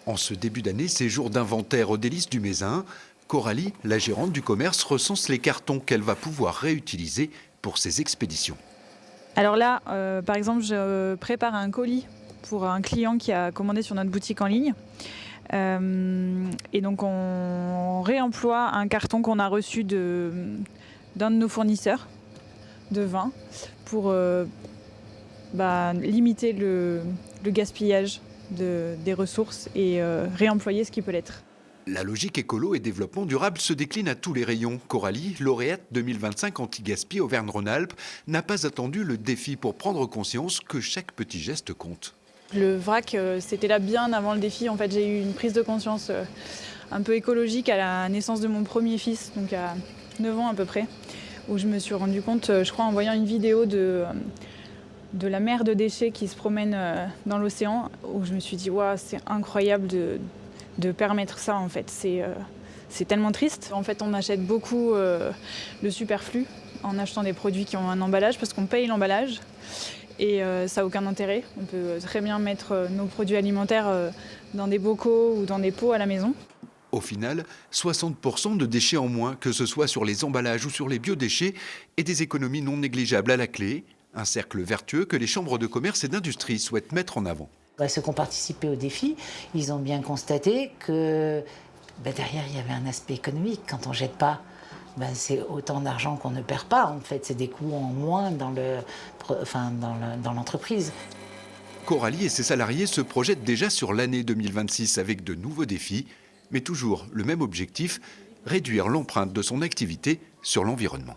En ce début d'année, c'est jour d'inventaire aux délices du Mézin. Coralie, la gérante du commerce, recense les cartons qu'elle va pouvoir réutiliser pour ses expéditions. Alors là, par exemple, je prépare un colis pour un client qui a commandé sur notre boutique en ligne. Et donc on réemploie un carton qu'on a reçu d'un de nos fournisseurs de vin pour limiter le gaspillage des ressources et réemployer ce qui peut l'être. La logique écolo et développement durable se décline à tous les rayons. Coralie, lauréate 2025 anti-gaspi Auvergne-Rhône-Alpes, n'a pas attendu le défi pour prendre conscience que chaque petit geste compte. Le vrac, c'était là bien avant le défi. En fait, j'ai eu une prise de conscience un peu écologique à la naissance de mon premier fils, donc à 9 ans à peu près, où je me suis rendu compte, je crois en voyant une vidéo de la mer de déchets qui se promène dans l'océan, où je me suis dit waouh, c'est incroyable de permettre ça en fait. C'est tellement triste. En fait, on achète beaucoup le superflu en achetant des produits qui ont un emballage parce qu'on paye l'emballage. Et ça n'a aucun intérêt. On peut très bien mettre nos produits alimentaires dans des bocaux ou dans des pots à la maison. Au final, 60% de déchets en moins, que ce soit sur les emballages ou sur les biodéchets, et des économies non négligeables à la clé. Un cercle vertueux que les chambres de commerce et d'industrie souhaitent mettre en avant. Ceux qui ont participé au défi, ils ont bien constaté que derrière, il y avait un aspect économique. Quand on ne jette pas, c'est autant d'argent qu'on ne perd pas. En fait, c'est des coûts en moins dans l'entreprise. Coralie et ses salariés se projettent déjà sur l'année 2026 avec de nouveaux défis, mais toujours le même objectif, réduire l'empreinte de son activité sur l'environnement.